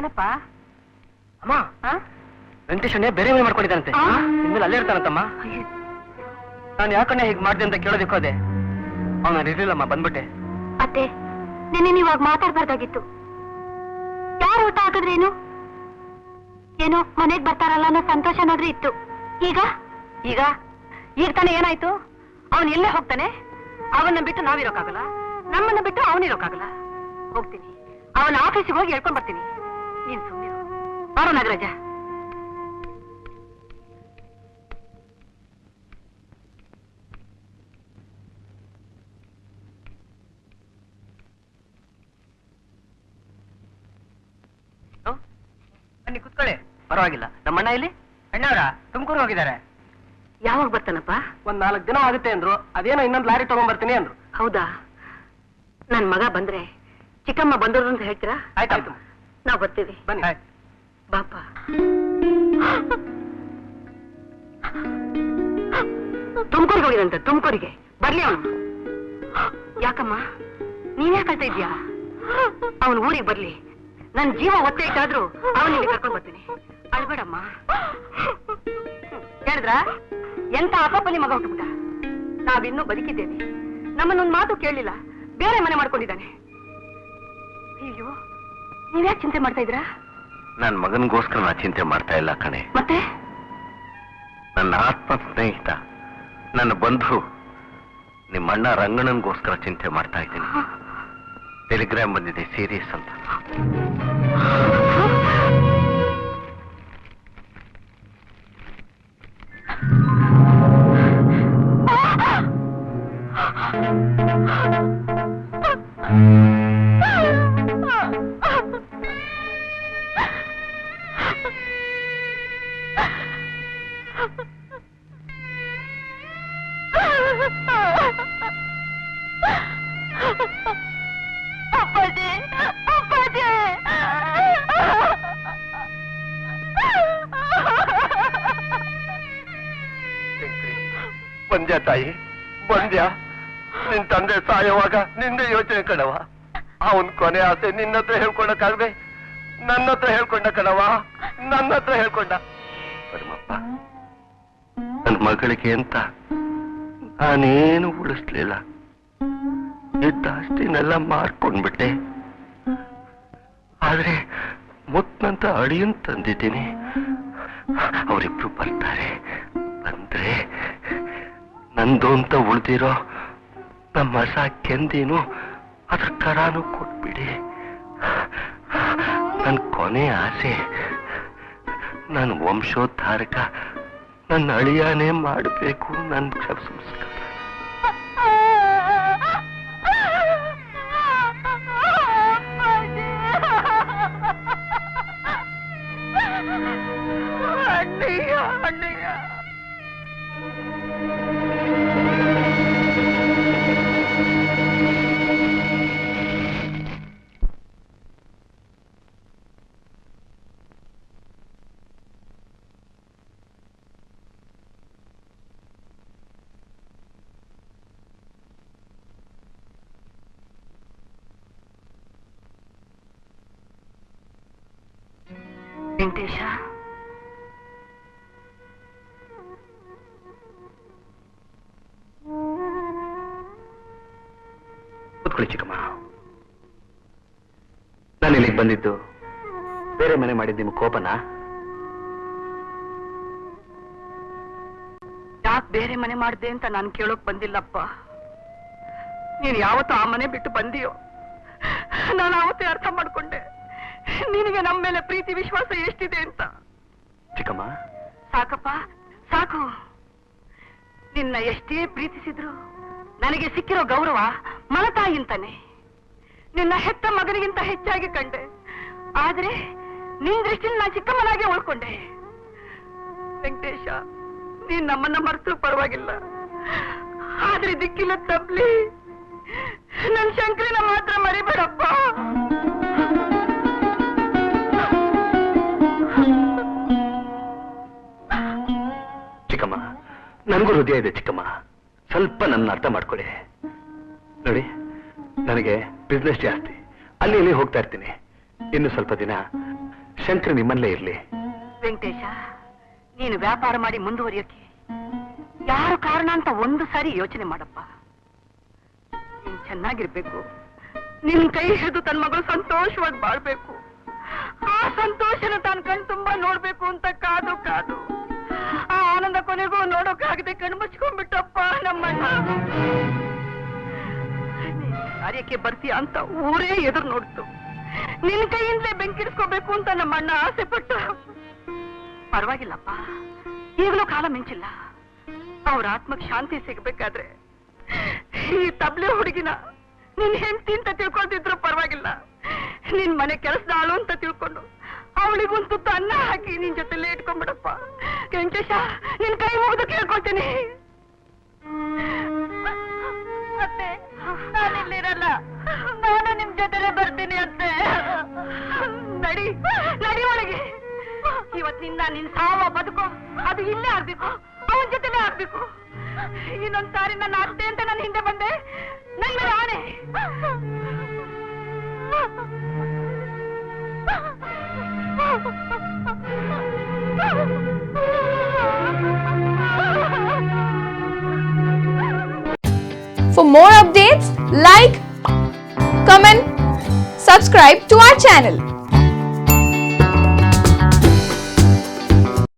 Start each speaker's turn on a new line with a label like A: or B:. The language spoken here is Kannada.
A: ಏನಪ್ಪ?
B: ಅಮ್ಮ, ವೆಂಕಟೇಶನೇ ಬೇರೆ ಮನೆ ಮಾಡ್ಕೊಂಡಿದ್ದಾನಂತೆ. ಇನ್ಮೇಲೆ ಅಲ್ಲೇ ಇರ್ತಾನಂತಮ್ಮ. ನಾನು ಯಾಕಣ್ಣ ಹೀಗೆ ಮಾಡಿದೆ ಅಂತ ಕೇಳೋದಕ್ಕೆ ಹೋದೆ. ಅವನ ಇರ್ಲಿಲ್ಲಮ್ಮ, ಬಂದ್ಬಿಟ್ಟೆ.
A: ಅತ್ತೆ, ನಿನ್ನೆ ನೀವಾಗ ಮಾತಾಡ್ಬಾರ್ದಾಗಿತ್ತು. ಯಾರು ಊಟ ಹಾಕಿದ್ರೇನು? ಏನೋ ಮನೆಗ್ ಬರ್ತಾರಲ್ಲ ಅನ್ನೋ ಸಂತೋಷ ನೋಡ್ರಿ ಇತ್ತು. ಈಗ ಈಗ ಈಗ ತಾನೇ ಏನಾಯ್ತು? ಅವನ್ ಎಲ್ಲೇ ಹೋಗ್ತಾನೆ? ಅವನ್ನ ಬಿಟ್ಟು ನಾವಿರೋಕ್ಕಾಗಲ್ಲ, ನಮ್ಮನ್ನ ಬಿಟ್ಟು ಅವನಿರೋಕ್ಕಾಗಲ್ಲ. ಹೋಗ್ತೀನಿ, ಅವನ ಆಫೀಸಿಗೆ ಹೋಗಿ ಹೇಳ್ಕೊಂಡ್ ಬರ್ತೀನಿ. ನೀನ್ ಸುಮ್ಮನೆ ಬಾರೋ ನಾಗರಾಜ.
B: ಬನ್ನಿ ಕುತ್ಕೊಳ್ಳಿ. ಪರವಾಗಿಲ್ಲ. ನಮ್ಮಣ್ಣ ಇಲ್ಲಿ? ಅಣ್ಣವ್ರ ತುಮಕೂರು ಹೋಗಿದ್ದಾರೆ.
A: ಯಾವಾಗ ಬರ್ತಾನಪ್ಪ?
B: ಒಂದ್ 4 ದಿನ ಆಗುತ್ತೆ ಅಂದ್ರು. ಅದೇನೋ ಇನ್ನೊಂದು ಲಾರಿ ತಗೊಂಡ್ಬರ್ತೀನಿ ಅಂದ್ರು.
A: ಹೌದಾ? ನನ್ ಮಗ ಬಂದ್ರೆ ಚಿಕ್ಕಮ್ಮ ಬಂದೋರು ಅಂತ ಹೇಳ್ತೀರಾ?
B: ಆಯ್ತಾಯ್ತು,
A: ನಾವ್ ಬರ್ತೀವಿ.
B: ಬನ್ನಿ.
A: ಬಾಪ. ತುಮಕೂರಿಗೆ ಹೋಗಿದಂತೆ. ತುಮಕೂರಿಗೆ ಬರ್ಲಿ ಅವನು. ಯಾಕಮ್ಮ ನೀನ್ಯಾಕೆ ಕಳ್ತಾ ಇದ್ಯಾ? ಅವನು ಊರಿಗೆ ಬರ್ಲಿ, ನನ್ ಜೀವ ಒತ್ತೆ ಇಟ್ಟಾದ್ರೂ ಅವನಿಗೆ ಕರ್ಕೊಂಡ್ ಬರ್ತೀನಿ. ಅಳ್ಬೇಡಮ್ಮ. ಹೇಳಿದ್ರ ಎಂತ ಅಪಪನಿ ಮಗ ಹುಟ್ಟುಬಿಟ್ಟ. ನಾವಿನ್ನೂ ಬದುಕಿದ್ದೇವೆ. ನಮ್ಮನ್ನೊಂದು ಮಾತು ಕೇಳಲಿಲ್ಲ, ಬೇರೆ ಮನೆ ಮಾಡ್ಕೊಂಡಿದ್ದಾನೆ. ಅಯ್ಯೋ, ನೀವ್ಯಾಕೆ ಚಿಂತೆ ಮಾಡ್ತಾ ಇದ್ದೀರಾ?
C: ನನ್ನ ಮಗನಿಗೋಸ್ಕರ ನಾ ಚಿಂತೆ ಮಾಡ್ತಾ ಇಲ್ಲ ಕಣೆ.
A: ಮತ್ತೆ
C: ನನ್ನ ಆತ್ಮ ಸ್ನೇಹಿತ, ನನ್ನ ಬಂಧು ನಿಮ್ಮಣ್ಣ ರಂಗಣ್ಣನಿಗೋಸ್ಕರ ಚಿಂತೆ ಮಾಡ್ತಾ ಇದ್ದೀನಿ. ಟೆಲಿಗ್ರಾಮ್ ಬಂದಿದೆ, ಸೀರಿಯಸ್ ಅಂತ. ಬಂದ್ಯಾ ತಾಯಿ, ಬಂದ್ಯಾ? ನಿನ್ ತಂದೆ ಸಾಯುವಾಗ ನಿಂದೆ ಯೋಚನೆ ಕಣವ. ಅವನ್ ಕೊನೆ ಆಸೆ ನಿನ್ನ ಹತ್ರ ಹೇಳ್ಕೊಂಡಕ್ಕಾಗದೆ ನನ್ನ ಹತ್ರ ಹೇಳ್ಕೊಂಡ ಕಣವ, ನನ್ನ ಹತ್ರ ಹೇಳ್ಕೊಂಡ. ಪರಮಪ್ಪ, ನನ್ ಮಗಳಿಗೆ ಅಂತ ನಾನೇನು ಉಳಿಸ್ಲಿಲ್ಲ. ಇದ್ದ ಅಷ್ಟಿನೆಲ್ಲ ಮಾರ್ಕೊಂಡ್ಬಿಟ್ಟೆ. ಆದ್ರೆ ಮುತ್ತಂತ ಅಳಿಯನ್ ತಂದಿದ್ದೀನಿ. ಅವರಿಬ್ರು ಬರ್ತಾರೆ. ಬಂದ್ರೆ ನಂದು ಅಂತ ಉಳ್ದಿರೋ ನಮ್ಮ ಹೊಸ ಕೆಂದಿನು ಅದ್ರ ಕರಾನು ಕೊಟ್ಬಿಡಿ. ನನ್ನ ಕೊನೆ ಆಸೆ ನನ್ನ ವಂಶೋದ್ಧಾರಕ ನನ್ನ ಅಳಿಯಾನೇ ಮಾಡಬೇಕು. ನನ್ನ ಸಂಸ್ಕಾರ
A: ಅಣ್ಣಯ್ಯ, ಅಣ್ಣಯ್ಯ. ವೆಂಕಟೇಶ,
C: ಕೂತ್ಕೊಳ್ಳಿ ಚಿಕ್ಕಮ್ಮ. ನಾನು ಇಲ್ಲಿಗೆ ಬಂದಿದ್ದು ಬೇರೆ ಮನೆ ಮಾಡಿದ್ದು ನಿಮ್ಮ ಕೋಪನಾ?
A: ಯಾಕೆ ಬೇರೆ ಮನೆ ಮಾಡಿದೆ ಅಂತ ನಾನು ಕೇಳೋಕ್ ಬಂದಿಲ್ಲಪ್ಪ. ನೀನ್ ಯಾವತ್ತೂ ಆ ಮನೆ ಬಿಟ್ಟು ಬಂದಿಯೋ ನಾನು ಆವತ್ತೇ ಅರ್ಥ ಮಾಡ್ಕೊಂಡೆ ನಿನಗೆ ನಮ್ಮ ಮೇಲೆ ಪ್ರೀತಿ ವಿಶ್ವಾಸ ಎಷ್ಟಿದೆ ಅಂತ.
C: ಚಿಕ್ಕಮ್ಮ,
A: ಸಾಕಪ್ಪ ಸಾಕು. ನಿನ್ನ ಎಷ್ಟೇ ಪ್ರೀತಿಸಿದ್ರು ನನಗೆ ಸಿಕ್ಕಿರೋ ಗೌರವ ಮಲತಾಯಿಂತಾನೆ. ನಿನ್ನ ಹೆತ್ತ ಮಗನಿಗಿಂತ ಹೆಚ್ಚಾಗಿ ಕಂಡೆ. ಆದ್ರೆ ನಿನ್ ದೃಷ್ಟಿನ ನಾ ಚಿಕ್ಕಮ್ಮನಾಗೆ ಉಳ್ಕೊಂಡೆ. ವೆಂಕಟೇಶ, ನೀನ್ ನಮ್ಮನ್ನ ಮರೆತರೂ ಪರವಾಗಿಲ್ಲ, ಆದ್ರೆ ದಿಕ್ಕಿಲ್ಲ ತಪ್ಲಿ ನನ್ ಶಂಕರಿನ ಮಾತ್ರ ಮರಿಬೇಡಪ್ಪ.
C: ಚಿಕ್ಕಮ್ಮ, ನನಗೂ ಹೃದಯ ಇದೆ ಚಿಕ್ಕಮ್ಮ. ಸ್ವಲ್ಪ ನನ್ನ ಅರ್ಥ ಮಾಡ್ಕೊಳ್ಳಿ. ನೋಡಿ, ನನಗೆ ಬಿಸ್ನೆಸ್ ಜಾಸ್ತಿ, ಅಲ್ಲಿ ಇಲ್ಲಿ ಹೋಗ್ತಾ ಇರ್ತೀನಿ. ಇನ್ನು ಸ್ವಲ್ಪ ದಿನ ಶಂಕರ್ ನಿಮ್ಮಲ್ಲೇ ಇರ್ಲಿ.
A: ವೆಂಕಟೇಶ, ನೀನು ವ್ಯಾಪಾರ ಮಾಡಿ ಮುಂದುವರಿಯೋಕೆ ಯಾರು ಕಾರಣ ಅಂತ ಒಂದು ಸಾರಿ ಯೋಚನೆ ಮಾಡಪ್ಪ. ನೀನ್ ಚೆನ್ನಾಗಿರ್ಬೇಕು, ನಿನ್ ಕೈ ಹಿಡಿದು ತನ್ನ ಮಗಳು ಸಂತೋಷವಾಗಿ ಬಾಳ್ಬೇಕು, ಆ ಸಂತೋಷನ ತಾನು ಕಣ್ ತುಂಬಾ ನೋಡ್ಬೇಕು ಅಂತ ಕಾದು ಕಾದು ಆ ಆನಂದ ಕೊನೆಗೂ ನೋಡೋಕಾಗದೆ ಕಣ್ಣು ಮುಚ್ಕೊಂಡ್ಬಿಟ್ಟಪ್ಪ ನಮ್ಮಣ್ಣ. ನೀನ್ ಕಾರ್ಯಕ್ಕೆ ಬರ್ತೀಯ ಅಂತ ಊರೇ ಎದುರು ನೋಡ್ತು. ನಿನ್ ಕೈಯಿಂದಲೇ ಬೆಂಕಿಡಿಸ್ಕೋಬೇಕು ಅಂತ ನಮ್ಮಣ್ಣ ಆಸೆ ಪಟ್ಟು. ಪರವಾಗಿಲ್ಲಪ್ಪ, ಈಗಲೂ ಕಾಲ ಮಿಂಚಿಲ್ಲ. ಅವ್ರ ಆತ್ಮಕ್ ಶಾಂತಿ ಸಿಗ್ಬೇಕಾದ್ರೆ ಈ ತಬ್ಲೆ ಹುಡುಗಿನ ನಿನ್ ಹೆಂಡತಿ ಅಂತ ತಿಳ್ಕೊಳ್ತಿದ್ರು ಪರವಾಗಿಲ್ಲ, ನಿನ್ ಮನೆ ಕೆಲಸದಾಳು ಅಂತ ತಿಳ್ಕೊಂಡು ಅವಳಿಗೊಂದು ತುತ್ತು ಅನ್ನ ಹಾಕಿ ನಿನ್ ಜೊತೆಲೇ ಇಟ್ಕೊಂಡ್ಬಿಡಪ್ಪ. ವೆಂಕಟೇಶ, ನಿನ್ ಕೈ ಮುಗಿದು ಕೇಳ್ಕೊಳ್ತೀನಿ. ಮತ್ತೆ ನಾನಿಲ್ಲಿರಲ್ಲ, ನಾನು ನಿಮ್ ಜೊತೆಲೆ ಬರ್ತೀನಿ ಅಂತೆ. ನಡಿ ನಡಿ ಒಳಗೆ. ಇವತ್ತಿನಿಂದ ನಿನ್ ಸಾವ ಬದುಕು ಅದು ಇಲ್ಲೇ ಆಗ್ಬೇಕು, ಅವನ ಜೊತೆಲೇ ಆಗ್ಬೇಕು. ಇನ್ನೊಂದ್ ಸಾರಿ ನನ್ನ ಅತ್ತೆ ಅಂತ ನನ್ನ ಹಿಂದೆ ಬಂದೆ, ನನ್ ಮೇಲೆ ಆಣೆ.
D: For more updates, like, comment, subscribe to our channel.